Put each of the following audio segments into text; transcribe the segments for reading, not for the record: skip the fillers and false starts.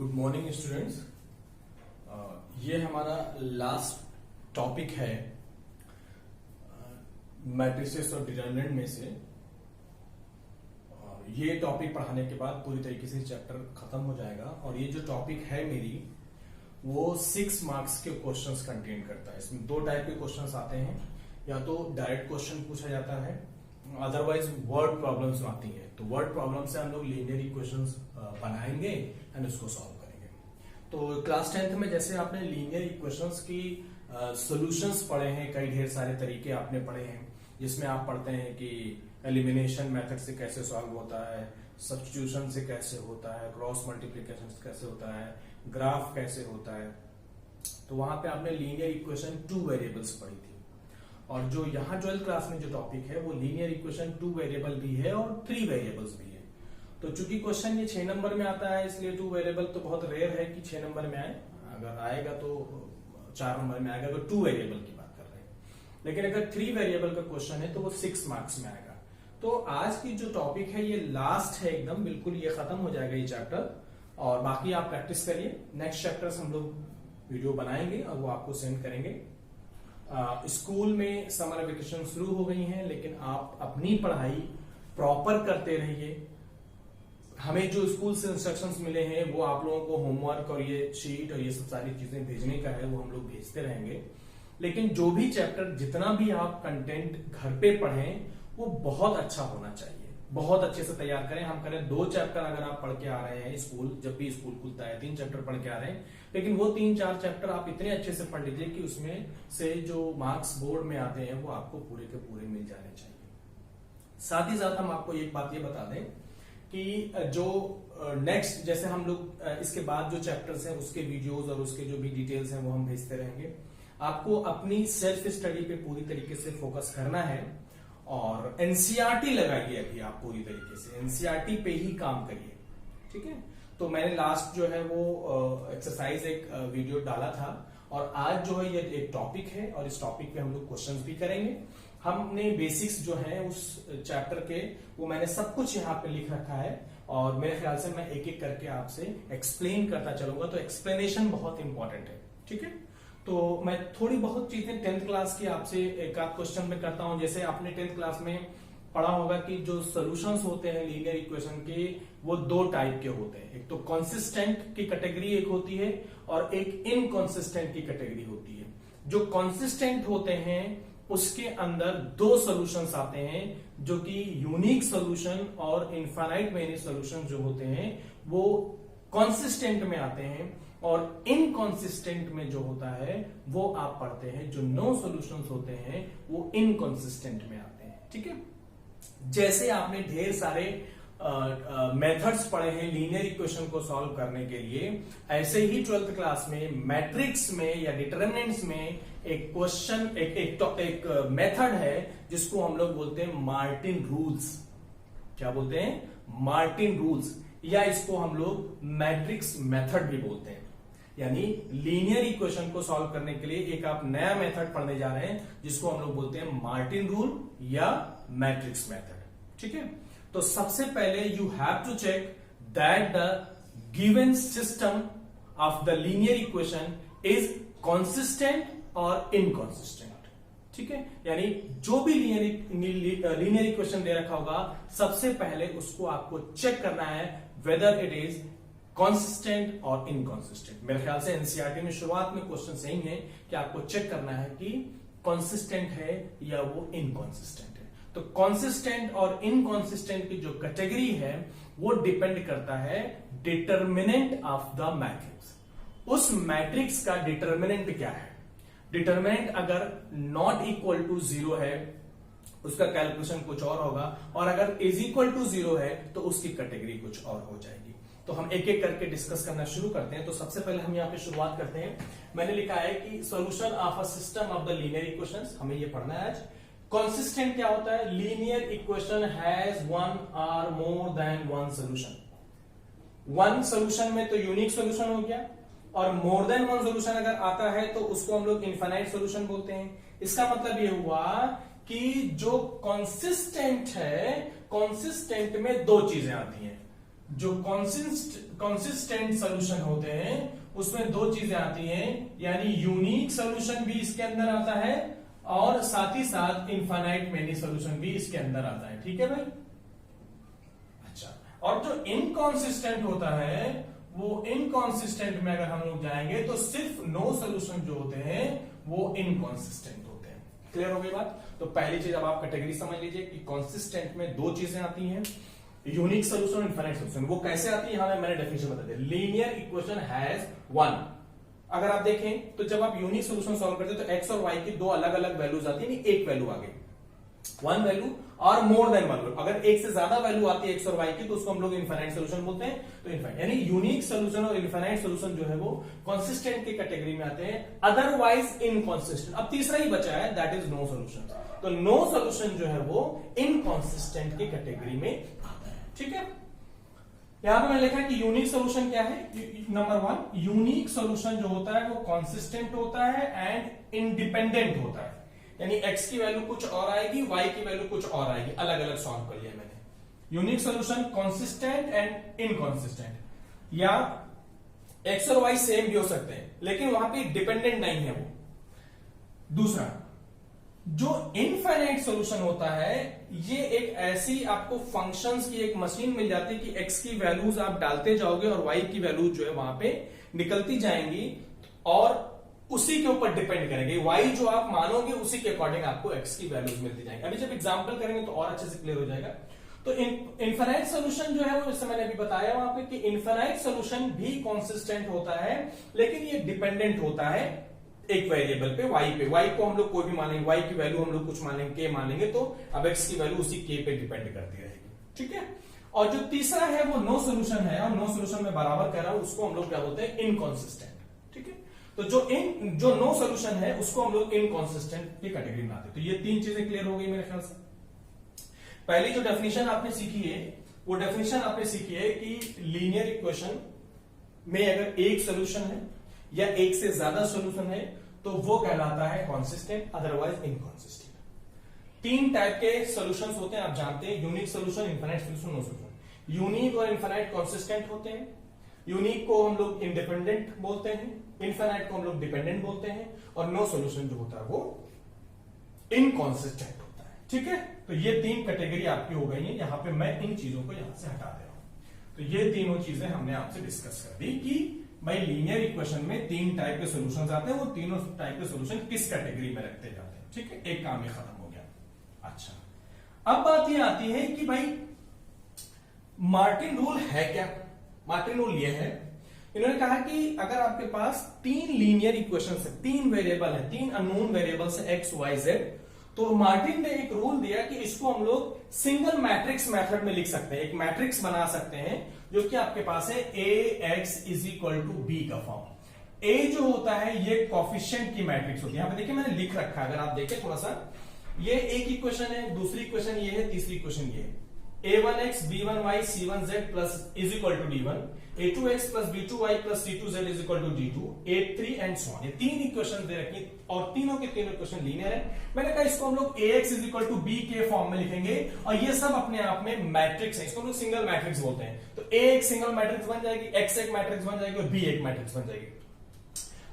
Good morning students. ये हमारा last topic है मैट्रिसेस और डिटरमिनेंट में से। ये टॉपिक पढ़ाने के बाद पूरी तरीके से चैप्टर खत्म हो जाएगा और ये जो टॉपिक है मेरी वो 6 मार्क्स के क्वेश्चंस कंटेन करता है। इसमें 2 टाइप के क्वेश्चंस आते हैं, या तो डायरेक्ट क्वेश्चन पूछा जाता है, अदरवाइज वर्ड प्रॉब्लम्स आती है। तो वर्ड प्रॉब्लम से हम लोग लीनियर इक्वेशंस बनाएंगे एंड उसको सॉल्व करेंगे। तो क्लास 10th में जैसे आपने लीनियर इक्वेशंस की सॉल्यूशंस पढ़े हैं, कई ढेर सारे तरीके आपने पढ़े हैं, जिसमें आप पढ़ते हैं कि एलिमिनेशन मेथड से कैसे सॉल्व होता है, सब्स्टिट्यूशन से कैसे होता है, क्रॉस मल्टीप्लिकेशन से कैसे होता है, ग्राफ कैसे होता है। तो वहां पे आपने लीनियर इक्वेशन 2 वेरिएबल्स पढ़ी थी। और जो यहाँ 12th क्लास में जो टॉपिक है वो लीनियर इक्वेशन 2 वेरिएबल भी है और 3 वेरिएबल्स भी है। तो चूंकि क्वेश्चन ये 6 नंबर में आता है, इसलिए 2 वेरिएबल तो बहुत रेयर है कि 6 नंबर में आए। अगर आएगा तो 4 नंबर में आएगा, अगर 2 वेरिएबल की बात कर रहे हैं। लेकिन अगर 3 वेरिएबल का क्वेश्चन है तो वो 6 मार्क्स में आएगा। तो आज की जो टॉपिक है ये लास्ट है, एकदम बिल्कुल ये खत्म हो जाएगा ये चैप्टर। और बाकी आप प्रैक्टिस करिए, नेक्स्ट चैप्टर्स हम लोग वीडियो बनाएंगे और वो आपको सेंड करेंगे। स्कूल में समर वेकेशन शुरू हो गई हैं, लेकिन आप अपनी पढ़ाई प्रॉपर करते रहिए। हमें जो स्कूल से इंस्ट्रक्शंस मिले हैं वो आप लोगों को होमवर्क और ये शीट और ये सब सारी चीजें भेजने का है, वो हम लोग भेजते रहेंगे। लेकिन जो भी चैप्टर, जितना भी आप कंटेंट घर पे पढ़ें वो बहुत अच्छा होना चाहिए, बहुत अच्छे से तैयार करें। हम करें 2 चैप्टर अगर आप पढ़ के आ रहे हैं, स्कूल जब भी स्कूल खुलता है 3 चैप्टर पढ़ के आ रहे हैं, लेकिन वो 3-4 चैप्टर आप इतने अच्छे से पढ़ लीजिए कि उसमें से जो मार्क्स बोर्ड में आते हैं वो आपको पूरे के पूरे मिल जाने चाहिए। साथ ही साथ हम आपको एक बात ये बता दें कि जो नेक्स्ट, जैसे हम लोग इसके बाद जो चैप्टर्स हैं उसके वीडियोस और उसके जो भी डिटेल्स हैं वो हम भेजते रहेंगे। आपको अपनी सेल्फ स्टडी पे पूरी तरीके से फोकस करना है और एनसीईआरटी लगाइए। अभी आप पूरी तरीके से एनसीईआरटी पे ही काम करिए, ठीक है। तो मैंने लास्ट जो है वो एक्सरसाइज एक वीडियो डाला था, और आज जो है ये एक टॉपिक है और इस टॉपिक पे हम लोग क्वेश्चंस भी करेंगे। हमने बेसिक्स जो है उस चैप्टर के वो मैंने सब कुछ यहाँ पे लिख रखा है, और मेरे ख्याल से मैं एक एक करके आपसे एक्सप्लेन करता चलूंगा। तो एक्सप्लेनेशन बहुत इंपॉर्टेंट है, ठीक है। तो मैं थोड़ी बहुत चीजें 10th क्लास की आपसे एक आध क्वेश्चन में करता हूं। जैसे आपने 10th क्लास में पढ़ा होगा कि जो सॉल्यूशंस होते हैं लीनियर इक्वेशन के वो 2 टाइप के होते हैं। एक तो कंसिस्टेंट की कैटेगरी एक होती है और एक इनकंसिस्टेंट की कैटेगरी होती है। जो कंसिस्टेंट होते हैं उसके अंदर 2 सॉल्यूशंस आते हैं, जो कि यूनिक सॉल्यूशन और इनफाइनाइट मेनी सॉल्यूशन जो होते हैं वो कंसिस्टेंट में आते हैं, और इनकंसिस्टेंट में जो होता है वो आप पढ़ते हैं। जो नो सॉल्यूशंस होते हैं वो इनकंसिस्टेंट में आते हैं, ठीक है। जैसे आपने ढेर सारे मेथड्स पढ़े हैं लीनियर इक्वेशन को सॉल्व करने के लिए, ऐसे ही 12th क्लास में मैट्रिक्स में या डिटरमिनेंट्स में एक क्वेश्चन एक मेथड है जिसको हम लोग बोलते हैं मार्टिन रूल्स। क्या बोलते हैं? मार्टिन रूल्स, या इसको हम लोग मैट्रिक्स मेथड भी बोलते हैं। यानी लीनियर इक्वेशन को सॉल्व करने के लिए एक आप नया मेथड पढ़ने जा रहे हैं जिसको हम लोग बोलते हैं मार्टिन रूल या मैट्रिक्स मेथड, ठीक है। तो सबसे पहले you have to check that the given system of the linear equation is consistent और इनकंसिस्टेंट, ठीक है। यानी जो भी लीनियर इक्वेशन दे रखा होगा, सबसे पहले उसको आपको चेक करना है वेदर इट इज कंसिस्टेंट और इनकंसिस्टेंट। मेरे ख्याल से एनसीईआरटी में शुरुआत में क्वेश्चन सही है कि आपको चेक करना है कि कंसिस्टेंट है या वो इनकंसिस्टेंट है। तो कंसिस्टेंट और इनकंसिस्टेंट की जो कैटेगरी है वो डिपेंड करता है डिटरमिनेंट ऑफ द मैट्रिक्स। उस मैट्रिक्स का डिटरमिनेंट क्या है। डिटरमिनेंट अगर नॉट इक्वल टू 0 है उसका कैलकुलेशन कुछ और होगा, और अगर इज इक्वल टू 0 है तो उसकी कैटेगरी कुछ और हो जाएगी। तो हम एक एक करके डिस्कस करना शुरू करते हैं। तो सबसे पहले हम यहाँ पे शुरुआत करते हैं। मैंने लिखा है कि solution of a system of the linear equations, हमें ये पढ़ना है आज। कंसिस्टेंट क्या होता है? लीनियर इक्वेशन हैज 1 और मोर देन 1 सॉल्यूशन। 1 सॉल्यूशन में तो यूनिक सॉल्यूशन हो गया, और मोर देन 1 सॉल्यूशन अगर आता है तो उसको हम लोग इनफाइनाइट सॉल्यूशन बोलते हैं। इसका मतलब ये हुआ कि जो कंसिस्टेंट है, कंसिस्टेंट में 2 चीजें आती हैं। जो कॉन्सिस्टेंट सोल्यूशन होते हैं उसमें दो चीजें आती हैं, यानी यूनिक सोल्यूशन भी इसके अंदर आता है और साथ ही साथ इनफाइनाइट मेनी सोल्यूशन भी इसके अंदर आता है। ठीक है भाई। अच्छा, और जो इनकॉन्सिस्टेंट होता है वो इनकॉन्सिस्टेंट में अगर हम लोग जाएंगे तो सिर्फ नो सोल्यूशन जो होते हैं वो इनकॉन्सिस्टेंट होते हैं। क्लियर हो गई बात। तो पहली चीज अब आप कैटेगरी समझ लीजिए कि कॉन्सिस्टेंट में दो चीजें आती हैं, यूनिक सोल्यूशन और इनफाइनाइट सोल्यूशन। वो कैसे आती है यहां मैंने डेफिनेशन बता दिया, लीनियर इक्वेशन हैज वन। अगर आप देखें तो जब आप यूनिक सोल्यूशन सॉल्व करते हैं तो एक्स और वाई की दो अलग अलग वैल्यूज आती है, एक वैल्यू आ गई, वन वैल्यू और मोर देन वन वैल्यू। अगर एक से ज्यादा वैल्यू आती है एक्स और वाई की तो उसको हम लोग इनफाइनाइट सोल्यूशन बोलते हैं। तो इनफाइनाइट यानी यूनिक सोल्यूशन और इनफाइनाइट सोल्यूशन जो है वो कंसिस्टेंट की कैटेगरी में आते हैं, अदरवाइज इनकंसिस्टेंट। अब तीसरा ही बचा है, दैट इज नो सोल्यूशन। तो नो सोल्यूशन जो है वो इनकंसिस्टेंट की कैटेगरी में आता है। ठीक है। यहां पे मैंने लिखा है कि यूनिक सोल्यूशन क्या है। नंबर वन, यूनिक सोल्यूशन जो होता है वो कंसिस्टेंट होता है एंड इंडिपेंडेंट होता है, यानी x की वैल्यू कुछ और आएगी, y की वैल्यू कुछ और आएगी, अलग अलग सॉल्व कर लिया मैंने। Unique solution consistent and inconsistent, या x और y सेम भी हो सकते हैं लेकिन वहां पे डिपेंडेंट नहीं है वो। दूसरा, जो इनफाइनाइट सॉल्यूशन होता है ये एक ऐसी आपको फंक्शंस की एक मशीन मिल जाती है कि x की वैल्यूज आप डालते जाओगे और y की वैल्यूज जो है वहां पे निकलती जाएंगी और उसी के ऊपर डिपेंड करेंगे। y जो आप मानोगे उसी के अकॉर्डिंग आपको x की वैल्यूज मिलती जाएंगी। अभी जब एग्जांपल करेंगे तो और अच्छे से क्लियर हो जाएगा। तो इनफाइनाइट सॉल्यूशन जो है वो जैसे मैंने अभी बताया वहां पे कि इनफाइनाइट सॉल्यूशन भी कंसिस्टेंट होता है लेकिन ये डिपेंडेंट होता है एक वेरिएबल पे, y पे। y को हम लोग कोई भी मानेंगे, y की वैल्यू हम लोग कुछ मानेंगे, k मानेंगे, तो अब x की वैल्यू उसी k पे डिपेंड करती रहेगी। ठीक है। और जो तीसरा है वो नो सोल्यूशन है, और नो सोल्यूशन में बराबर कह रहा हूं उसको हम लोग क्या बोलते हैं, इनकॉन्सिस्टेंट। ठीक है। तो जो नो सोल्यूशन है उसको हम लोग इनकॉन्सिस्टेंट की कैटेगरी में आते हैं। तो ये तीन चीजें क्लियर हो गई मेरे ख्याल से। पहली जो डेफिनेशन आपने सीखी है वो डेफिनेशन आपने सीखी है कि लीनियर इक्वेशन में अगर एक सोल्यूशन है या एक से ज्यादा सोल्यूशन है तो वो कहलाता है कंसिस्टेंट, अदरवाइज इनकंसिस्टेंट। तीन टाइप के सॉल्यूशंस होते हैं आप जानते हैं, unique solution, infinite solution, no solution. Unique और इनफाइनाइट कंसिस्टेंट होते हैं, यूनिक को हम लोग इंडिपेंडेंट बोलते हैं, इनफाइनाइट को हम लोग डिपेंडेंट बोलते हैं, और नो सोल्यूशन जो होता है वो इनकंसिस्टेंट होता है। ठीक है। तो ये तीन कैटेगरी आपकी हो गई है। यहां पे मैं इन चीजों को यहां से हटा दे रहा हूं। तो ये तीनों चीजें हमने आपसे डिस्कस कर दी कि भाई लीनियर इक्वेशन में तीन टाइप के सॉल्यूशंस आते हैं, वो तीनों टाइप के सॉल्यूशन किस कैटेगरी में रखते जाते हैं। ठीक है। एक काम ये खत्म हो गया। अच्छा, अब बात ये आती है कि भाई मार्टिन रूल है क्या। मार्टिन रूल ये है, इन्होंने कहा कि अगर आपके पास तीन लीनियर इक्वेशन है, तीन वेरिएबल है, तीन अननोन वेरिएबल्स है एक्स वाई जेड, तो मार्टिन ने एक रूल दिया कि इसको हम लोग सिंगल मैट्रिक्स मेथड में लिख सकते हैं, एक मैट्रिक्स बना सकते हैं जो कि आपके पास है ax is equal to B का फॉर्म। a जो होता है ये कोफिशिएंट की मैट्रिक्स होती है। यहां पे देखिए मैंने लिख रखा है, अगर आप देखें थोड़ा सा, ये एक इक्वेशन है, दूसरी इक्वेशन ये है, तीसरी इक्वेशन ये है। a1x b1y c1z plus is equal to d1, a2x plus b2y plus c2z is equal to d2, a3 and so on. ये तीन इक्वेशन दे रखी और तीनों के तीनों इक्वेशन लीनियर है। मैंने कहा इसको हम लोग ax is equal to b के फॉर्म में लिखेंगे और ये सब अपने आप में मैट्रिक्स है, इसको हम लोग सिंगल मैट्रिक्स बोलते हैं। तो a एक सिंगल मैट्रिक्स बन जाएगी, x एक मैट्रिक्स बन जाएगी और b एक मैट्रिक्स बन जाएगी।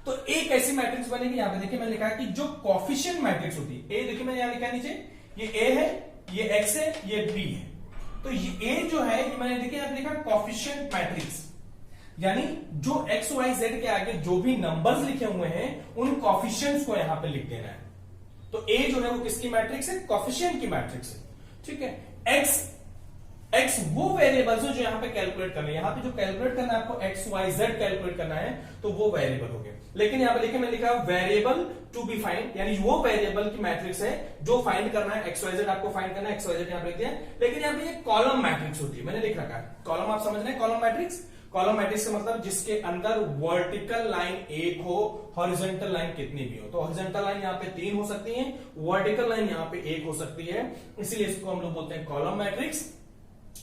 तो एक ऐसी मैट्रिक्स बनेगी, यहां पे देखिए मैंने लिखा कि जो कोफिशिएंट मैट्रिक्स होती है, a देखिए मैंने यहां लिखा नीचे, ये a है, ये x है, ये b है। तो ये a जो है ये मैंने देखिए यहां लिखा कोफिशिएंट मैट्रिक्स, यानी जो x y z के आगे जो भी नंबर्स लिखे हुए हैं उन कोफिशिएंट्स को यहां पे लिख देना है। तो a जो है वो किसकी मैट्रिक्स है, कोफिशिएंट की मैट्रिक्स है। ठीक है। x वो वेरिएबल्स है जो यहां पे कैलकुलेट करना है, यहां पे जो कैलकुलेट करना है आपको x y z कैलकुलेट करना है तो वो वेरिएबल हो गए। लेकिन यहां पे देखिए मैंने लिखा वेरिएबल टू बी फाइंड, यानी वो वेरिएबल की मैट्रिक्स है जो फाइंड करना है, x y z आपको फाइंड करना है, x y z यहां पे लिख दिया। लेकिन यहां पे ये कॉलम मैट्रिक्स होती है, मैंने लिख रखा है कॉलम, आप समझ रहे हैं कॉलम मैट्रिक्स। कॉलम मैट्रिक्स का मतलब जिसके अंदर वर्टिकल लाइन एक हो, हॉरिजॉन्टल लाइन कितनी भी हो। तो हॉरिजॉन्टल लाइन यहाँ पे 3 हो सकती है, वर्टिकल लाइन यहाँ पे 1 हो सकती है, इसीलिए इसको हम लोग बोलते हैं कॉलम मैट्रिक्स।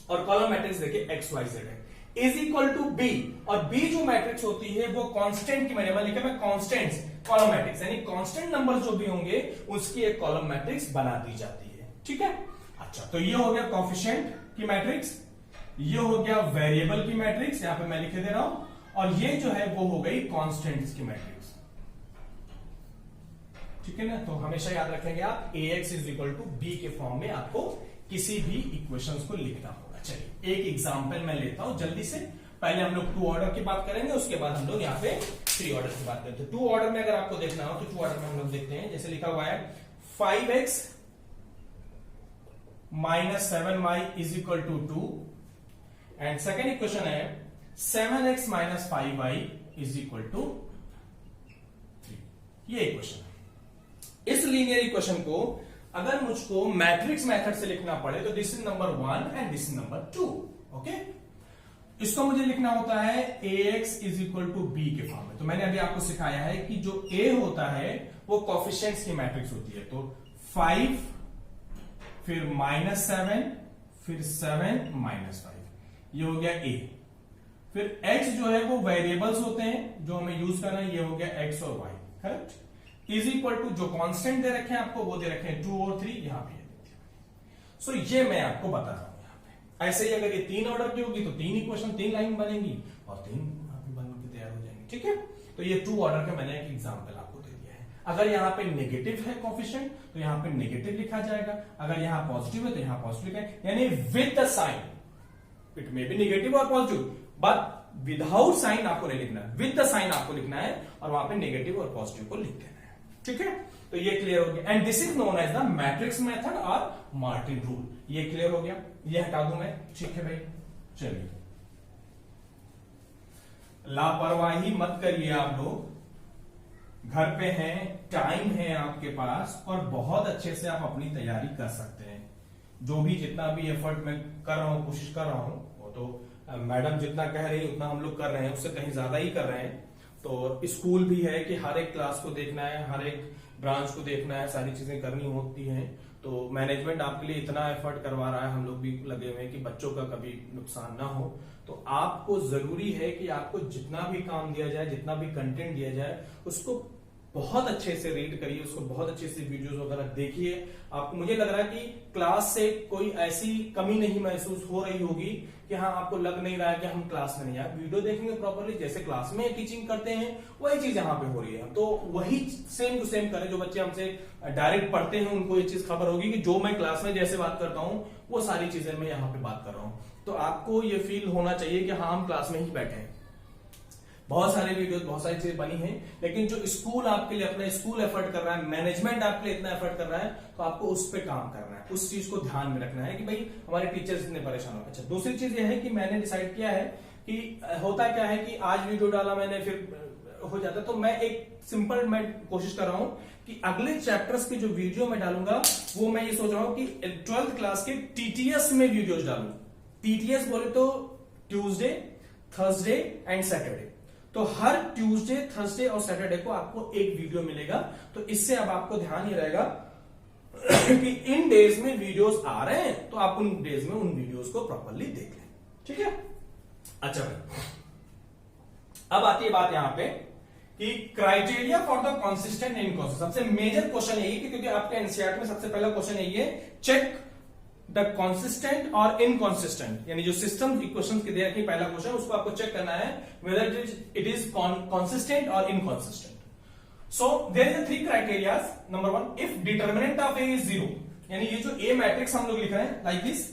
और कॉलम मैट्रिक्स देखिए एक्स वाई जेड है, इज इक्वल टू बी, और बी जो मैट्रिक्स होती है वो कांस्टेंट की मैंने लिखा है कांस्टेंट्स कॉलम मैट्रिक्स, यानी कांस्टेंट नंबर जो भी होंगे उसकी एक कॉलम मैट्रिक्स बना दी जाती है। ठीक है। अच्छा, तो ये हो गया कोफिशिएंट की मैट्रिक्स। ये हो गया वेरिएबल की मैट्रिक्स, यहां पे मैं लिखे दे रहा हूं, और ये जो है वो हो गई कांस्टेंट्स की मैट्रिक्स। ठीक है ना, तो हमेशा याद रखेंगे आप ax is equal to B के फॉर्म में आपको किसी भी इक्वेशंस को लिखना होगा। चलिए एक एग्जांपल मैं लेता हूं जल्दी से। पहले हम लोग 2 ऑर्डर की बात करेंगे, उसके बाद हम लोग यहाँ पे 3 ऑर्डर की बात करते हैं। 2 ऑर्डर में अगर आपको देखना हो तो 2 ऑर्डर में हम लोग देखते हैं, जैसे लिखा हुआ है 5x minus 7y is equal to 2, and second equation है 7x minus 5y is equal to 3। ये इक्वेशन है। इस लीनियर इक्वेशन को अगर मुझको मैट्रिक्स मेथड से लिखना पड़े तो this is number 1 and this is number 2। Okay, इसको मुझे लिखना होता है ax is equal to B के फॉर्म में। तो मैंने अभी आपको सिखाया है कि जो a होता है वो कोफिशिएंट्स की मैट्रिक्स होती है। तो 5 फिर -7 फिर 7 -5, ये हो गया a। फिर x जो है वो वेरिएबल्स होते हैं जो हमें यूज करना है, ये हो गया x और y, correct. Is equal to जो कांस्टेंट दे रखे हैं आपको वो दे रखे हैं 2 और 3, यहां पे सो ये मैं आपको बता रहा हूं। ऐसे ही अगर ये 3 ऑर्डर की होगी तो 3 इक्वेशन 3 लाइन बनेगी और 3 बन के तैयार हो जाएंगे। ठीक है, तो ये 2 ऑर्डर का मैंने एक एग्जांपल आपको दे दिया है। अगर यहाँ पे नेगेटिव है कोफिशिएंट तो यहाँ पे नेगेटिव लिखा जाएगा, अगर यहाँ पॉजिटिव है तो यहाँ पॉजिटिव है, यानी with the sign. It may be negative और पॉजिटिव बट विदाउट साइन आपको नहीं लिखना है, विद द साइन आपको लिखना है और वहां पे नेगेटिव और पॉजिटिव को लिख देना है। ठीक है, तो ये क्लियर हो गया, and this is known as the matrix method और मार्टिन रूल। ये क्लियर हो गया, ये हटा दूं मैं। ठीक है भाई, चलिए लापरवाही मत करिए आप लोग, घर पे हैं, टाइम है आपके पास और बहुत अच्छे से आप अपनी तैयारी कर सकते हैं। जो भी जितना भी एफर्ट मैं कर रहा हूं, कोशिश कर रहा हूं, वो तो मैडम जितना कह रही है उतना हम लोग कर रहे हैं, उससे कहीं ज्यादा ही कर रहे हैं। तो स्कूल भी है कि हर एक क्लास को देखना है, हर एक ब्रांच को देखना है, सारी चीजें करनी होती हैं। तो मैनेजमेंट आपके लिए इतना एफर्ट करवा रहा है, हम लोग भी लगे हुए हैं कि बच्चों का कभी नुकसान ना हो। तो आपको जरूरी है कि आपको जितना भी काम दिया जाए, जितना भी कंटेंट दिया जाए, उसको बहुत अच्छे से रीड करिए, उसको बहुत अच्छे से वीडियोस वगैरह देखिए। आपको मुझे लग रहा है कि क्लास से कोई ऐसी कमी नहीं महसूस हो रही होगी कि हाँ आपको लग नहीं रहा है कि हम क्लास में नहीं आए। वीडियो देखेंगे प्रॉपर्ली, जैसे क्लास में टीचिंग करते हैं वही चीज यहाँ पे हो रही है। तो वही सेम टू सेम करें। जो बच्चे हमसे डायरेक्ट पढ़ते हैं उनको ये चीज खबर होगी कि जो मैं क्लास में जैसे बात करता हूँ वो सारी चीजें मैं यहाँ पे बात कर रहा हूँ। तो आपको ये फील होना चाहिए कि हाँ हम क्लास में ही बैठे हैं। बहुत सारे वीडियोस, बहुत सारी चीजें बनी हैं, लेकिन जो स्कूल आपके लिए अपना स्कूल एफर्ट कर रहा है, मैनेजमेंट आपके लिए इतना एफर्ट कर रहा है, तो आपको उस पर काम करना है, उस चीज को ध्यान में रखना है कि भाई हमारे टीचर्स इतने परेशान हो। अच्छा, दूसरी चीज यह है कि मैंने डिसाइड किया है कि होता क्या है कि आज वीडियो डाला मैंने, फिर हो जाता, तो मैं एक सिंपल मैं कोशिश कर रहा हूं कि अगले चैप्टर्स के जो वीडियो मैं डालूंगा वो मैं ये सोच रहा हूं कि 12th क्लास के टीटीएस में वीडियोज डालूं। टीटीएस बोले तो ट्यूसडे, थर्सडे एंड सैटरडे। तो हर ट्यूसडे, थर्सडे और सैटरडे को आपको एक वीडियो मिलेगा। तो इससे अब आपको ध्यान ये रहेगा कि इन डेज में वीडियोस आ रहे हैं तो आप उन डेज में उन वीडियोस को प्रॉपर्ली देख लें। ठीक है, अच्छा भाई, अब आती है बात यहां पे कि criteria for the consistent and inconsistent. सबसे मेजर क्वेश्चन यही है क्योंकि आपके एनसीईआरटी में सबसे पहला क्वेश्चन यही है, चेक द कंसिस्टेंट और इनकंसिस्टेंट, यानी जो सिस्टम इक्वेशन के दे रखी पहला क्वेश्चन, उसको आपको चेक करना है वेदर इट इज कंसिस्टेंट और inconsistent. So there is 3 criteria. Number 1, if determinant of A is 0, यानी ये जो ए मैट्रिक्स हम लोग लिख रहे हैं लाइक दिस,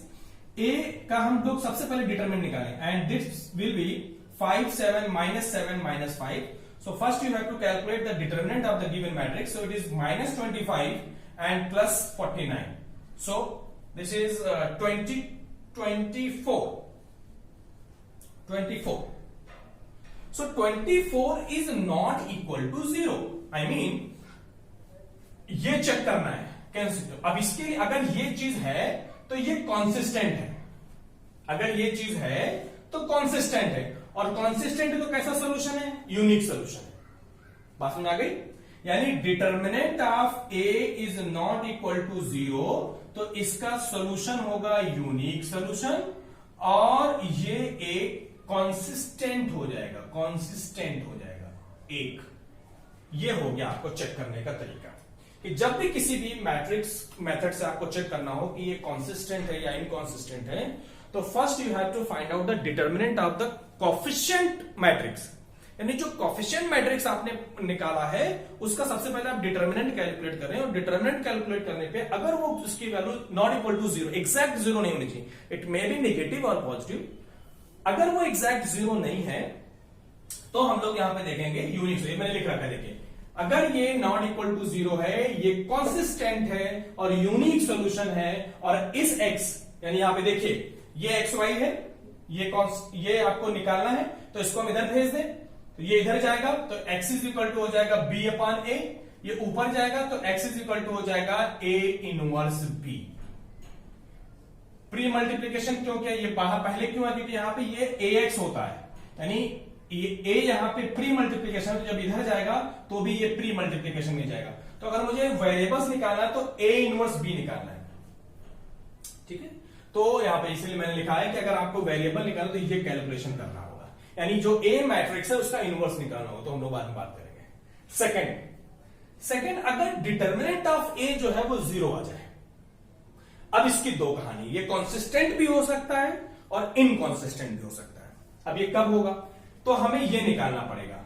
ए का हम लोग सबसे पहले डिटर्मिनेंट निकालें, and this will be 5 7 -7 -5. So first you have to calculate the determinant of the given matrix. So it is -25 and plus 49. So this is 24. So 24 is not equal to 0. I mean, ये check करना है। अब इसके लिए अगर ये चीज है तो ये कॉन्सिस्टेंट है, अगर ये चीज है तो कॉन्सिस्टेंट है, और कॉन्सिस्टेंट है तो कैसा सोल्यूशन है? यूनिक सोल्यूशन है। बात समझ आ गई? यानी determinant of A is not equal to 0, तो इसका सोल्यूशन होगा यूनिक सोल्यूशन, और ये एक कॉन्सिस्टेंट हो जाएगा, कॉन्सिस्टेंट हो जाएगा एक। ये हो गया आपको चेक करने का तरीका कि जब भी किसी भी मैट्रिक्स मेथड से आपको चेक करना हो कि ये कॉन्सिस्टेंट है या इनकॉन्सिस्टेंट है, तो first you have to find out the determinant of the coefficient matrix, यानी जो कोफिशिएंट मैट्रिक्स आपने निकाला है उसका सबसे पहले आप डिटर्मिनेंट कैलकुलेट कर रहे हैं, और डिटर्मिनेंट कैलकुलेट करने पे अगर वो उसकी value not equal to zero, exact zero नहीं होनी चाहिए, इट मे बी नेगेटिव और पॉजिटिव, अगर वो एग्जैक्ट जीरो नहीं है तो हम लोग यहां पे देखेंगे यूनिक, ये मैंने लिख रखा है, देखिए अगर ये नॉट इक्वल टू जीरो है, ये कॉन्सिस्टेंट है और यूनिक सोल्यूशन है, और इस x यानी यहां पे देखिए ये एक्स वाई है, ये आपको निकालना है, तो इसको हम इधर भेज दें तो ये इधर जाएगा, तो x इज इक्वल टू हो जाएगा b अपॉन a, ये ऊपर जाएगा तो x इज इक्वल टू हो जाएगा a inverse b। Pre multiplication क्यों किया, ये बाहर पहले क्यों है, क्योंकि यहां पे ये ax होता है, यानी ये a यहां पे प्री मल्टीप्लीकेशन, तो जब इधर जाएगा तो भी ये प्री मल्टीप्लीकेशन में जाएगा। तो अगर मुझे वेरिएबल्स निकालना है तो a इनवर्स b निकालना है, ठीक है। तो यहां पे इसलिए मैंने लिखा है कि अगर आपको वेरिएबल निकालना तो ये कैलकुलेशन करना होगा, यानी जो a मैट्रिक्स है उसका इनवर्स निकालना होगा, तो हम लोग बाद में बात करेंगे। सेकंड अगर डिटर्मिनेंट ऑफ a जो है वो जीरो आ जाए, अब इसकी दो कहानी, ये कॉन्सिस्टेंट भी हो सकता है और इनकॉन्सिस्टेंट भी हो सकता है। अब ये कब होगा, तो हमें ये निकालना पड़ेगा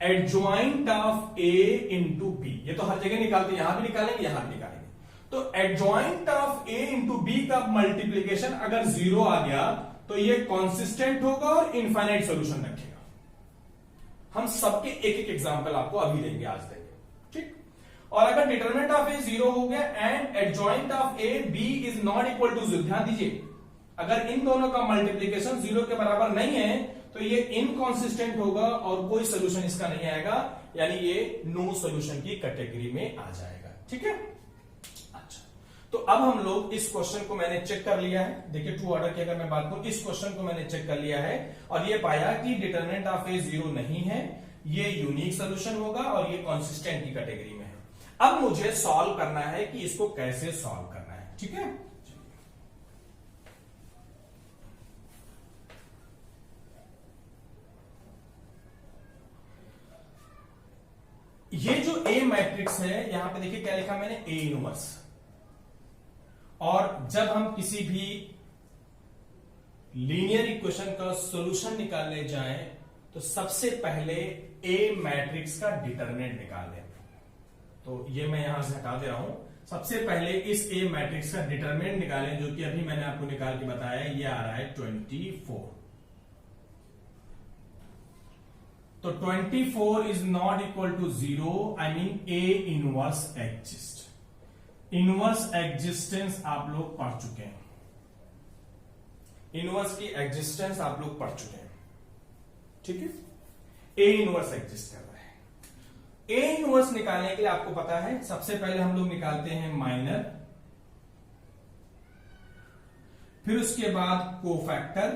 adjoint of a into b, ये तो हर जगह निकालते, यहां भी निकालेंगे यहां भी निकालेंगे, तो adjoint of a into b का मल्टीप्लीकेशन अगर जीरो आ गया तो ये कॉन्सिस्टेंट होगा और इनफाइनाइट सॉल्यूशन रखेगा। हम सबके एक एक एग्जांपल आपको अभी देंगे, आज देंगे, ठीक। और अगर डिटरमिनेंट ऑफ a जीरो हो गया and adjoint of a b is not equal to zero, ध्यान दीजिए अगर इन दोनों का मल्टीप्लीकेशन जीरो के बराबर नहीं है तो ये इनकॉन्सिस्टेंट होगा और कोई सोल्यूशन इसका नहीं आएगा, यानी ये नो सोल्यूशन की कैटेगरी में आ जाएगा, ठीक है। अच्छा, तो अब हम लोग इस क्वेश्चन को मैंने चेक कर लिया है, देखिए टू ऑर्डर की अगर मैं बात करूं, इस क्वेश्चन को मैंने चेक कर लिया है और ये पाया कि डिटरमिनेंट ऑफ ए जीरो नहीं है, ये यूनिक सोल्यूशन होगा और ये कॉन्सिस्टेंट की कैटेगरी में है। अब मुझे सॉल्व करना है कि इसको कैसे सॉल्व करना है, ठीक है। ये जो A मैट्रिक्स है यहां पे देखिए क्या लिखा मैंने, A इनवर्स, और जब हम किसी भी लीनियर इक्वेशन का सॉल्यूशन निकालने जाएं तो सबसे पहले A मैट्रिक्स का डिटरमिनेंट निकाल लें। तो ये मैं यहां से हटा दे रहा हूं, सबसे पहले इस A मैट्रिक्स का डिटरमिनेंट निकालें, जो कि अभी मैंने आपको निकाल के बताया, ये आ रहा है 24। तो 24 is not equal to zero, I mean A inverse exist. Inverse existence आप लोग पढ़ चुके हैं, इनवर्स की एग्जिस्टेंस आप लोग पढ़ चुके हैं, ठीक है। A इनवर्स एग्जिस्ट कर रहा है। A इनवर्स निकालने के लिए आपको पता है सबसे पहले हम लोग निकालते हैं माइनर, फिर उसके बाद कोफैक्टर,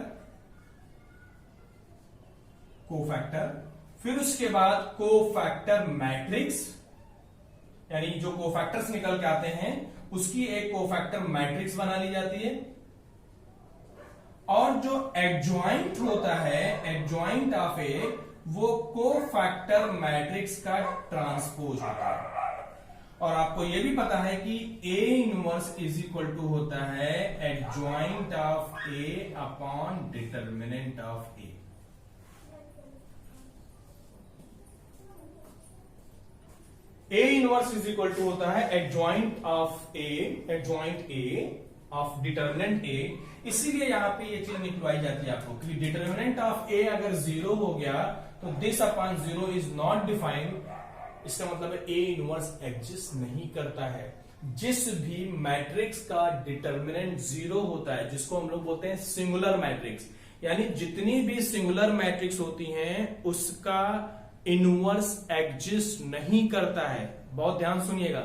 फिर उसके बाद कोफैक्टर मैट्रिक्स, यानी जो कोफैक्टर्स निकल के आते हैं उसकी एक कोफैक्टर मैट्रिक्स बना ली जाती है, और जो एडजॉइंट होता है, एडजॉइंट ऑफ ए, वो कोफैक्टर मैट्रिक्स का ट्रांसपोज होता है। और आपको यह भी पता है कि A inverse is equal to होता है adjoint of A upon determinant of A। A inverse is equal to होता है adjoint of A, adjoint A of determinant A। इसीलिए यहां पे ये चीज निकलवाई जाती है आपको कि डिटर्मिनेंट ऑफ A अगर जीरो हो गया तो this upon zero is not defined, इसका मतलब है A इनवर्स एग्जिस्ट नहीं करता है। जिस भी मैट्रिक्स का डिटर्मिनेंट जीरो होता है, जिसको हम लोग बोलते हैं सिंगुलर मैट्रिक्स, यानी जितनी भी सिंगुलर मैट्रिक्स होती हैं उसका इनवर्स एग्जिस्ट नहीं करता है। बहुत ध्यान सुनिएगा,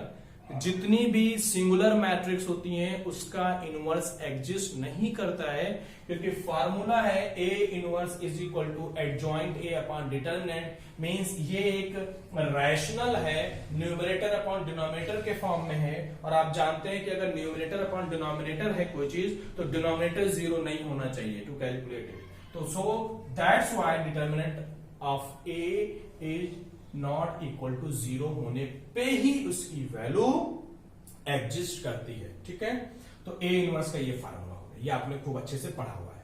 जितनी भी सिंगुलर मैट्रिक्स होती हैं उसका इनवर्स एग्जिस्ट नहीं करता है, क्योंकि फॉर्मूला है A inverse is equal to adjoint A upon determinant, means ये एक रैशनल है, न्यूमरेटर अपॉन डिनोमिनेटर के फॉर्म में है, और आप जानते हैं कि अगर न्यूमरेटर अपॉन डिनोमिनेटर है कोई चीज तो डिनोमिनेटर जीरो नहीं होना चाहिए टू कैलकुलेट इट। तो so that's why determinant of A is not equal to zero होने पे ही उसकी वैल्यू एग्जिस्ट करती है, ठीक है। तो A इनवर्स का ये फार्मूला हो है, ये आपने खूब अच्छे से पढ़ा हुआ है।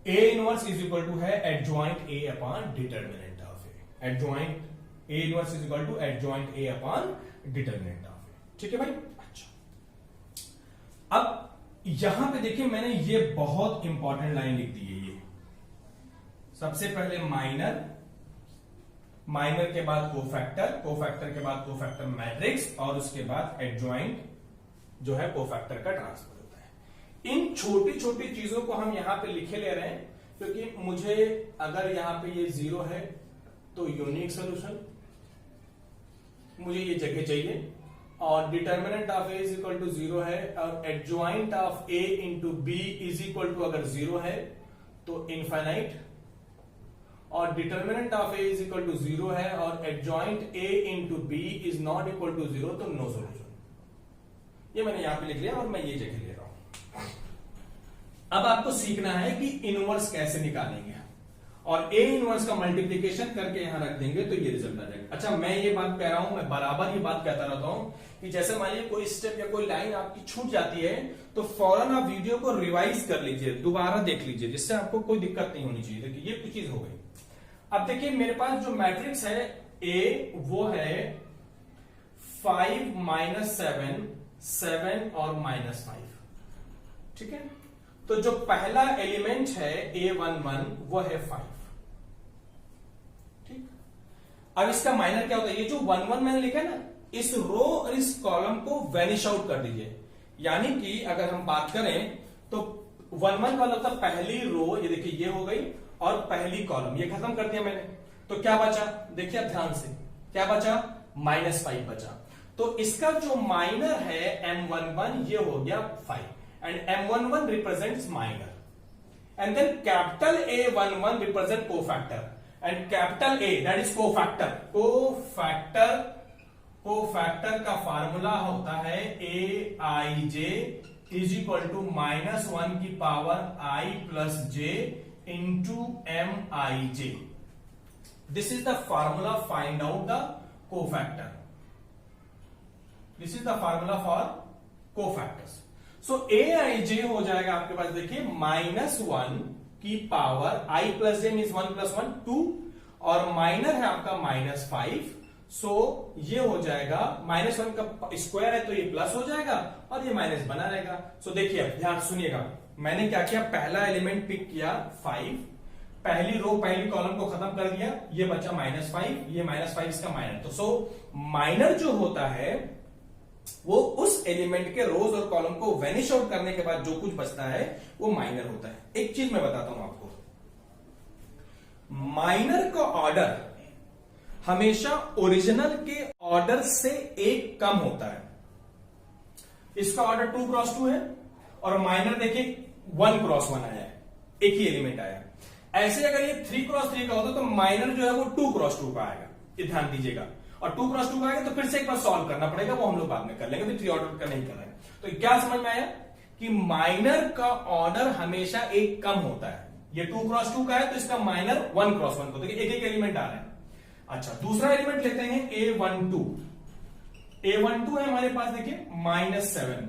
A inverse is equal to है adjoint A upon determinant of A. Adjoint A inverse is equal to adjoint A upon determinant of A. ठीक है भाई। अच्छा, अब यहां पे देखिए मैंने ये बहुत इंपॉर्टेंट लाइन लिख दी है। ये सबसे पहले माइनर, माइनर के बाद कोफैक्टर, कोफैक्टर के बाद कोफैक्टर मैट्रिक्स, और उसके बाद एडजॉइंट जो है कोफैक्टर का ट्रांसफर होता है। इन छोटी छोटी चीजों को हम यहां पे लिखे ले रहे हैं क्योंकि मुझे अगर यहां पे ये 0 है तो यूनिक सोल्यूशन, मुझे ये जगह चाहिए, और determinant of A is equal to 0 है, और adjoint of A into B is equal to अगर 0 है तो इनफाइनाइट, और determinant of A is equal to 0 है और adjoint A into B is not equal to 0 तो नो सोल्यूशन। ये मैंने यहां पे लिख लिया और मैं ये जगह ले रहा हूं। अब आपको सीखना है कि इनवर्स कैसे निकालेंगे, और ए इनवर्स का मल्टीप्लीकेशन करके यहां रख देंगे तो ये रिजल्ट आ जाएगा। अच्छा, मैं ये बात कह रहा हूं, मैं बराबर ये बात कहता रहता हूं कि जैसे मान लीजिए कोई स्टेप या कोई लाइन आपकी छूट जाती है तो फौरन आप वीडियो को रिवाइज कर लीजिए, दोबारा देख लीजिए, जिससे आपको कोई दिक्कत नहीं होनी चाहिए। देखिए ये कुछ चीज हो गई। अब देखिए मेरे पास जो मैट्रिक्स है ए वो है 5 माइनस 7, 7 और -5। ठीक है, तो जो पहला एलिमेंट है A11 वो है 5। ठीक, अब इसका माइनर क्या होता है, ये जो 1 1 मैंने लिखा है ना, इस रो और इस कॉलम को वैनिश आउट कर दीजिए। यानी कि अगर हम बात करें तो 1 1 वाला था पहली रो, ये देखिए ये हो गई, और पहली कॉलम ये खत्म कर दिया मैंने, तो क्या बचा, देखिए ध्यान से, क्या बचा, -5 बचा। तो इसका जो माइनर है M11 ये हो गया 5, and M11 represents minor, and then capital A11 represent cofactor, and capital A that is cofactor। cofactor का फार्मूला होता है Aij is equal to -1 की power I plus j into Mij। This is the formula, find out the cofactor। This is the formula for cofactors। So Aij हो जाएगा आपके पास, देखिए -1 की power I plus J means 1 + 1 2, और minor है आपका -5। सो ये हो जाएगा -1 का स्क्वायर है तो ये प्लस हो जाएगा और ये माइनस बना रहेगा। सो देखिए अब ध्यान सुनिएगा, मैंने क्या किया, पहला एलिमेंट पिक किया 5, पहली रो पहली कॉलम को खत्म कर दिया, ये बचा -5, ये -5 इसका माइनर। तो सो माइनर जो होता है वो उस एलिमेंट के रोज और कॉलम को वेनिश आउट करने के बाद जो कुछ बचता है वो माइनर होता है। एक चीज मैं बताता हूं आपको, माइनर का ऑर्डर हमेशा ओरिजिनल के ऑर्डर से एक कम होता है। इसका ऑर्डर 2 × 2 है और माइनर देखिए 1 × 1 आया है, एक ही एलिमेंट आया। ऐसे अगर ये 3 × 3 का होता तो माइनर जो है वो 2 × 2 का आएगा, ये ध्यान दीजिएगा। और 2 × 2 का आएगा तो फिर से एक बार सॉल्व करना पड़ेगा, वो हम लोग बाद में कर लेंगे, तो 3 ऑर्डर का नहीं कर रहे हैं। तो क्या समझ में आया कि माइनर का ऑर्डर हमेशा एक कम होता है। ये 2 × 2 का है तो इसका माइनर 1 × 1 को, देखिए एक एक एलिमेंट आ रहा है। अच्छा, दूसरा एलिमेंट लेते हैं A12। A12 है हमारे पास, देखिए -7।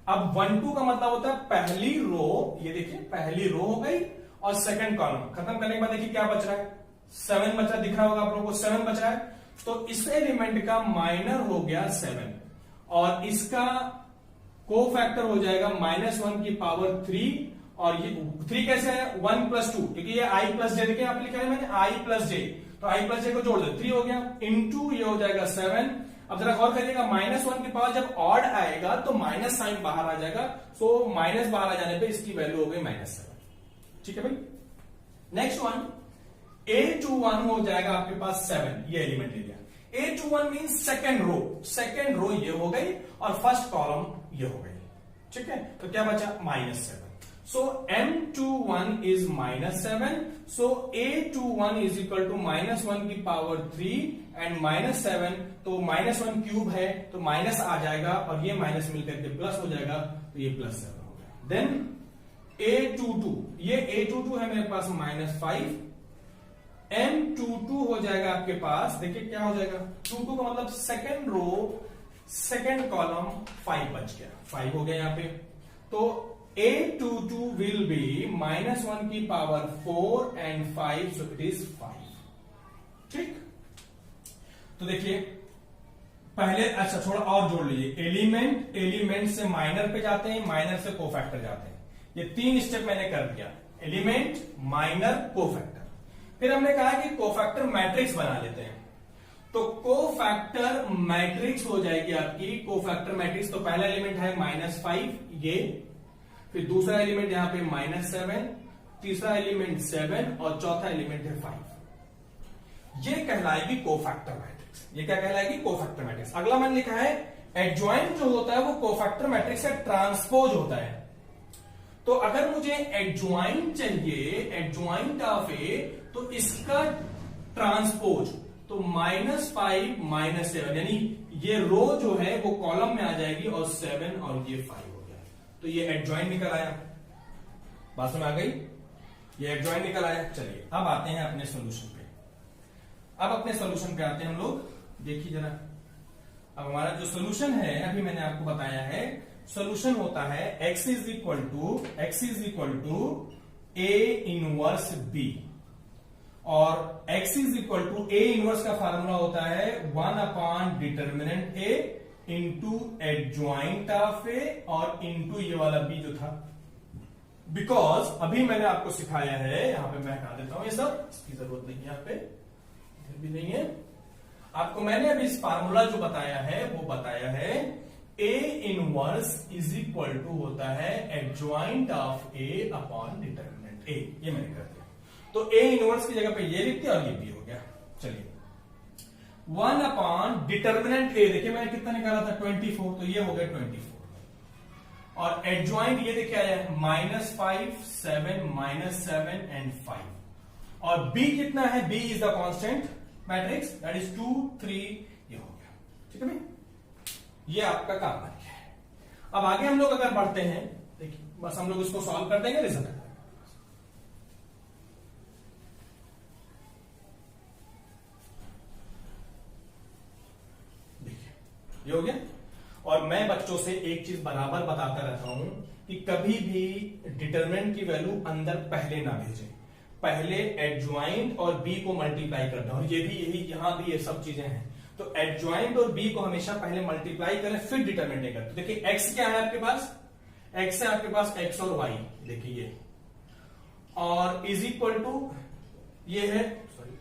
अब 1 2 का मतलब होता है पहली रो, ये देखिए पहली रो हो गई और सेकंड कॉलम खत्म करने के बाद देखिए क्या बच रहा है, 7 बच रहा, दिख रहा होगा आप लोगों को 7 बच रहा है। तो इस एलिमेंट का माइनर हो गया 7 और इसका कोफैक्टर हो जाएगा -1 की पावर 3, और ये 3 कैसे है, 1 + 2, क्योंकि ये I + j देखिए आप लिखा है मैंने I + j, तो I + j को जोड़ दो 3 हो गया, इंटू ये हो जाएगा 7। अब जरा गौर करिएगा, -1 की पावर जब ऑड आएगा तो माइनस साइन बाहर आ जाएगा, सो माइनस बाहर आ जाने पे इसकी वैल्यू हो गई -7। ठीक है भाई। नेक्स्ट वन A21 हो जाएगा आपके पास 7, ये एलिमेंट ले लिया। A21 मीन सेकेंड रो ये हो गई और फर्स्ट कॉलम ये हो गई। ठीक है, तो क्या बचा, -7। So M21 is -7, so A21 is equal to -1 की पावर 3 एंड -7, तो -1 क्यूब है तो माइनस आ जाएगा और ये माइनस मिलकर के प्लस हो जाएगा, तो ये +7 हो गया। देन A22, ये A22 है मेरे पास -5, M22 हो जाएगा आपके पास, देखिए क्या हो जाएगा, 22 का मतलब सेकेंड रो सेकेंड कॉलम 5 बच गया, 5 हो गया यहां पे। तो A22 will be -1 की power 4 and 5, so it is 5. ठीक, तो देखिए पहले, अच्छा थोड़ा और जोड़ लीजिए, एलिमेंट से माइनर पे जाते हैं, माइनर से कोफैक्टर जाते हैं। ये 3 स्टेप मैंने कर दिया, एलिमेंट, माइनर, कोफैक्टर। फिर हमने कहा कि कोफैक्टर मैट्रिक्स बना लेते हैं, तो कोफैक्टर मैट्रिक्स हो जाएगी आपकी, कोफैक्टर मैट्रिक्स। तो पहला एलिमेंट है -5 ये, फिर दूसरा एलिमेंट यहां पे -7, तीसरा एलिमेंट 7 और चौथा एलिमेंट है 5। ये कहलाएगी कोफैक्टर मैट्रिक्स। ये क्या कहलाएगी? Cofactor matrix. अगला मैंने लिखा है एडजॉइंट जो होता है वो कोफैक्टर मैट्रिक्स का ट्रांसपोज होता है। तो अगर मुझे एडजॉइंट चाहिए, एडजॉइंट ऑफ ए, तो इसका ट्रांसपोज, तो -5 -7, यानी ये रो जो है वो कॉलम में आ जाएगी और 7 और ये 5 हो गया, तो ये एडजॉइंट निकल आया। बात समझ आ गई? ये एडजॉइंट निकल आया। चलिए अब आते हैं अपने सोल्यूशन पे। अब अपने सोल्यूशन पे आते हैं हम लोग। देखिए जरा, अब हमारा जो सोल्यूशन है, अभी मैंने आपको बताया है, सोल्यूशन होता है x is equal to a inverse b, और x is equal to a inverse का फार्मूला होता है 1 determinant a into adjoint of a और इंटू ये वाला b जो था। बिकॉज अभी मैंने आपको सिखाया है, यहां पे मैं हटा देता हूं ये सब, इसकी जरूरत नहीं है, यहां पे इधर भी नहीं है। आपको मैंने अभी इस फार्मूला जो बताया है वो बताया है a inverse is equal to होता है adjoint of a upon determinant a। ये मैंने कर दिया, तो a इनवर्स की जगह पे ये लिख दिया और ये b हो गया। चलिए 1 अपॉन डिटर्मिनेंट a, देखिए मैंने कितना निकाला था 24, तो ये हो गया 24, और एडजॉइंट ये देखिए आया -5 7 एंड 5, और b कितना है? b is the constant matrix, that is 2 3, ये हो गया। ठीक है भाई, ये आपका काम बन गया है। अब आगे हम लोग अगर बढ़ते हैं, देखिए बस हम लोग इसको सॉल्व कर देंगे, रिजल्ट देखिए ये हो गया। और मैं बच्चों से एक चीज बराबर बताता रहता हूं कि कभी भी डिटरमिनेंट की वैल्यू अंदर पहले ना भेजें, पहले एडजॉइंट और बी को मल्टीप्लाई करना, और ये भी यही, यहां भी ये सब चीजें हैं। तो एडजॉइंट और बी को हमेशा पहले मल्टीप्लाई करें फिर डिटरमिनेंट करें। तो देखिए एक्स क्या है आपके पास? एक्स है आपके पास एक्स और वाई, देखिए ये, और इज इक्वल टू ये है, सॉरी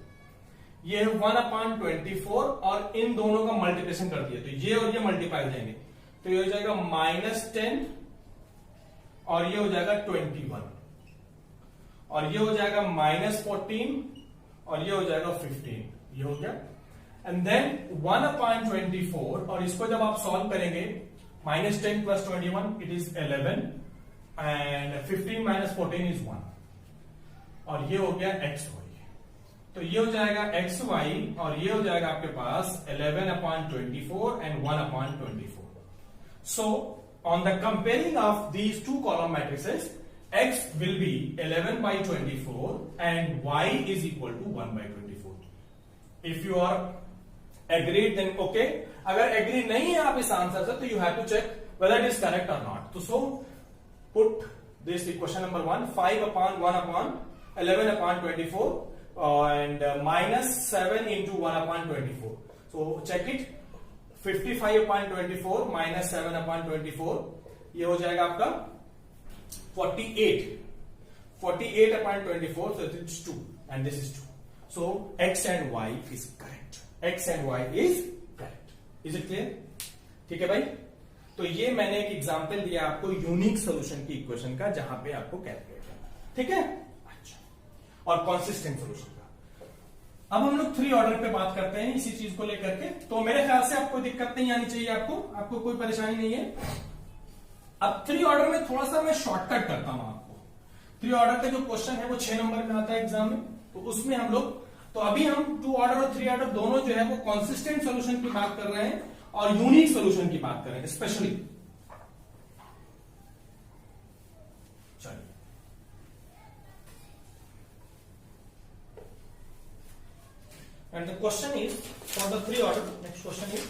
ये है 1/24, और इन दोनों का मल्टीप्लिकेशन कर दिया, तो ये और ये मल्टीप्लाई हो जाएंगे, तो ये हो जाएगा -10 और ये हो जाएगा 21, और ये हो जाएगा -14 और ये हो जाएगा 15, ये हो गया। एंड देन 1/24, और इसको जब आप सॉल्व करेंगे, -10 + 21 इट इज 11, एंड 15 - 14 इज 1, और ये हो गया xy। तो ये हो जाएगा xy, और ये हो जाएगा आपके पास 11/24 and 1/24। So on the comparing of these two column matrices, x will be 11/24 and y is equal to 1/24. If you are agreed then okay. अगर एग्री नहीं है आप इस आंसर से, तो you have to check whether it is correct or not. So put this equation number 1, 5/1/11/24 and -7 into 1/24. So check it, 55/24 - 7/24, ये हो जाएगा आपका 48/24, so it is 2 and this is 2. So x and y is correct. X and y is correct. Is it clear? ठीक है भाई, तो ये मैंने एक एग्जांपल दिया आपको यूनिक सॉल्यूशन की इक्वेशन का, जहां पे आपको कैलकुलेट करना, ठीक है? अच्छा, और कंसिस्टेंट सॉल्यूशन का। अब हम लोग 3 ऑर्डर पे बात करते हैं इसी चीज को लेकर के। तो मेरे ख्याल से आपको दिक्कत नहीं आनी चाहिए, आपको कोई परेशानी नहीं है। अब 3 ऑर्डर में थोड़ा सा मैं शॉर्टकट करता हूं आपको। 3 ऑर्डर का जो क्वेश्चन है वो 6 नंबर में आता है एग्जाम में, तो उसमें हम लोग, तो अभी हम 2 ऑर्डर और 3 ऑर्डर दोनों जो है वो कंसिस्टेंट सॉल्यूशन की बात कर रहे हैं और यूनिक सॉल्यूशन की बात कर रहे हैं स्पेशली। चलिए and the question is for the 3 order, next question is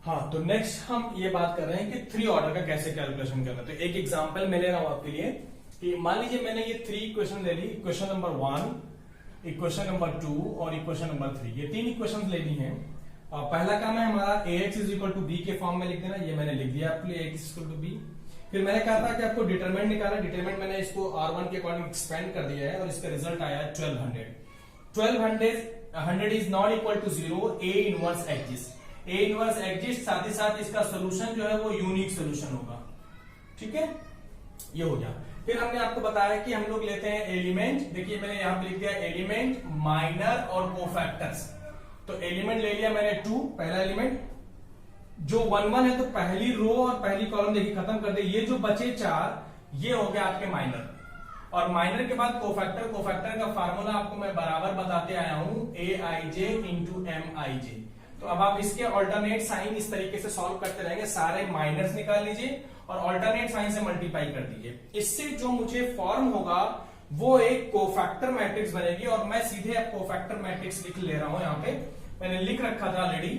हाँ, तो नेक्स्ट हम ये बात कर रहे हैं कि 3 ऑर्डर का कैसे कैलकुलेशन करना है। तो एक एग्जांपल मैं ले रहा हूं आपके लिए कि मान लीजिए मैंने ये 3 इक्वेशन ले ली, इक्वेशन नंबर 1, इक्वेशन नंबर 2 और इक्वेशन नंबर 3। ये 3 इक्वेशन लेनी है। पहला काम है हमारा ax is equal to B के फॉर्म में लिख देना, ये मैंने लिख दिया आपके लिए ax is equal to B. फिर मैंने कहा था कि आपको डिटरमिनेंट निकालना, डिटरमिनेंट मैंने इसको R1 के अकॉर्डिंग एक्सपेंड कर दिया है और इसका रिजल्ट आया 1200 100 is not equal to 0, A inverse exist, साथ ही साथ इसका सोल्यूशन जो है वो यूनिक सोल्यूशन होगा। ठीक है, ये हो गया। फिर हमने आपको बताया कि हम लोग लेते हैं एलिमेंट, देखिए मैंने यहां पे लिख दिया एलिमेंट, माइनर और कोफैक्टर्स। तो एलिमेंट ले लिया मैंने 2, पहला एलिमेंट जो 1 1 है, तो पहली रो और पहली कॉलम देखिए खत्म कर दे। ये जो बचे 4 ये हो गया आपके माइनर, और माइनर के बाद कोफैक्टर। कोफैक्टर का फार्मूला आपको मैं बराबर बताते आया हूं, aij इंटू mij। तो अब आप इसके ऑल्टरनेट साइन इस तरीके से सॉल्व करते रहेंगे, सारे माइनर्स निकाल लीजिए और ऑल्टरनेट साइन से मल्टीप्लाई कर दीजिए। इससे जो मुझे फॉर्म होगा वो एक कोफैक्टर मैट्रिक्स बनेगी, और मैं सीधे अब कोफैक्टर मैट्रिक्स लिख ले रहा हूं। यहां पे मैंने लिख रखा था ऑलरेडी,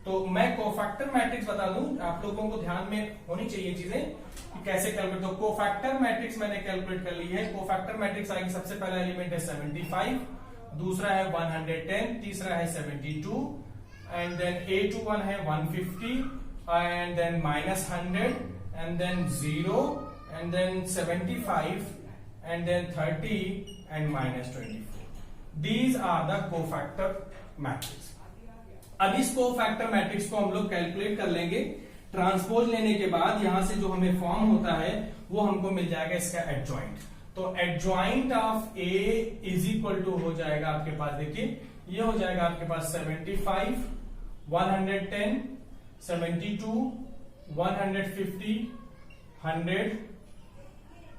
तो मैं कोफैक्टर मैट्रिक्स बता दूं, आप लोगों को ध्यान में होनी चाहिए चीजें कि कैसे कैलकुलेट। तो कोफैक्टर मैट्रिक्स मैंने कैलकुलेट कर ली है। कोफैक्टर मैट्रिक्स आएगी, सबसे पहला एलिमेंट है 75, दूसरा है 110, तीसरा है 72, एंड देन A21 है 150, and then -100, and then 0, and then 75, and then 30, and -24। These are the cofactor matrix. अब इस कोफैक्टर मैट्रिक्स को हम लोग कैलकुलेट कर लेंगे। ट्रांसपोज लेने के बाद यहां से जो हमें फॉर्म होता है वो हमको मिल जाएगा इसका एडजॉइंट। तो adjoint of A is equal to हो जाएगा आपके पास, देखिए ये हो जाएगा आपके पास 75, 110, 72, 150, 100,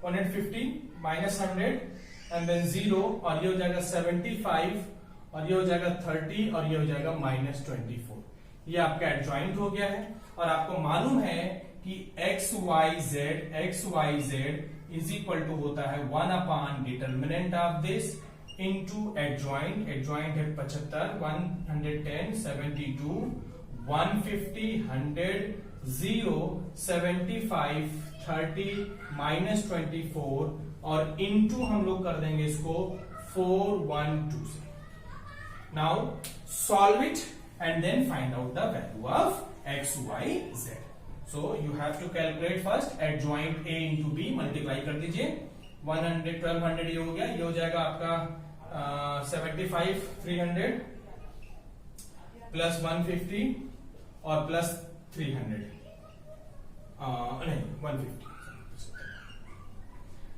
150 -100, एंड देन 0, और ये हो जाएगा 75, और ये हो जाएगा 30, और ये हो जाएगा -24। ये आपका एडजॉइंट हो गया है। और आपको मालूम है कि XYZ इज इक्वल टू होता है 1 upon determinant of this into adjoint. Adjoint है 75, 110, 72, 150, 100, 0, 75, 30, -24, और इनटू हम लोग कर देंगे इसको 412 से। Now solve it and then find out the value of x, y, z. So you have to calculate first adjoint A into B, multiply कर दीजिए। 100, 1200 ये हो गया, ये हो जाएगा आपका 75, 300 प्लस 150 और प्लस 300, नहीं 150,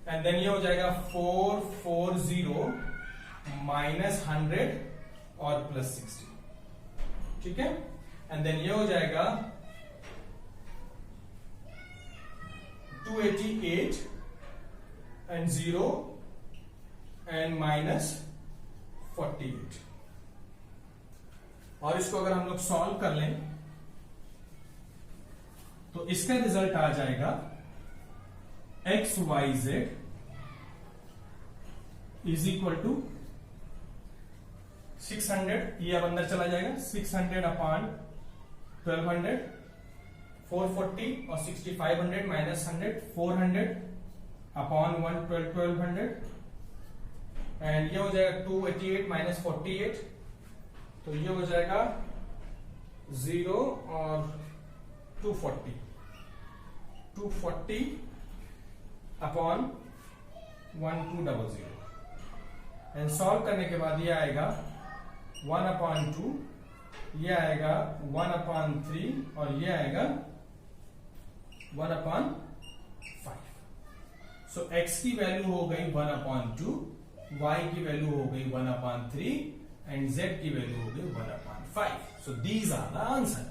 एंड देन ये हो जाएगा 440 -100 और प्लस 60। ठीक है, एंड देन ये हो जाएगा 288 एंड 0 एंड -48। और इसको अगर हम लोग सॉल्व कर लें तो इसका रिजल्ट आ जाएगा XYZ इज इक्वल टू 600, ये अब अंदर चला जाएगा, 600 अपॉन 1200, 440 और 6500 -100, 400 अपॉन 1200, एंड ये हो जाएगा 288 -48, तो ये हो जाएगा 0 और 240 अपॉन 1200, एंड सॉल्व करने के बाद ये आएगा 1/2, ये आएगा 1/3, और ये आएगा 1/5। सो x की वैल्यू हो गई 1/2, y की वैल्यू हो गई 1/3, एंड z की वैल्यू हो गई 1/5। So these are the answer.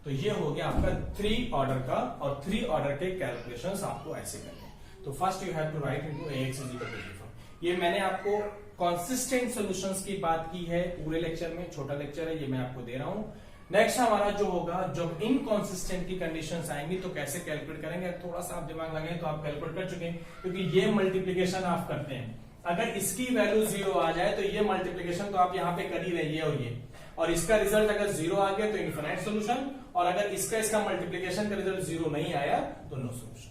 तो ये हो गया आपका 3 ऑर्डर का, और 3 ऑर्डर के कैलकुलेशंस आपको ऐसे करने। तो first you have to write into ax is equal to. ये मैंने आपको कॉन्सिस्टेंट सॉल्यूशंस की बात की है पूरे लेक्चर में, छोटा लेक्चर है ये मैं आपको दे रहा हूं। नेक्स्ट हमारा जो होगा, जब इनकॉन्सिस्टेंट की कंडीशंस आएंगी तो कैसे कैलकुलेट करेंगे। थोड़ा सा आप दिमाग लगाएं तो आप कैलकुलेट कर चुके हैं, क्योंकि ये मल्टीप्लीकेशन आप करते हैं, अगर इसकी वैल्यू 0 आ जाए तो ये मल्टीप्लीकेशन तो आप यहां पे कर ही रही है और इसका रिजल्ट अगर 0 आ गया तो इनफिनाइट सोल्यूशन, और अगर इसका मल्टीप्लीकेशन का रिजल्ट 0 नहीं आया तो नो सोल्यूशन।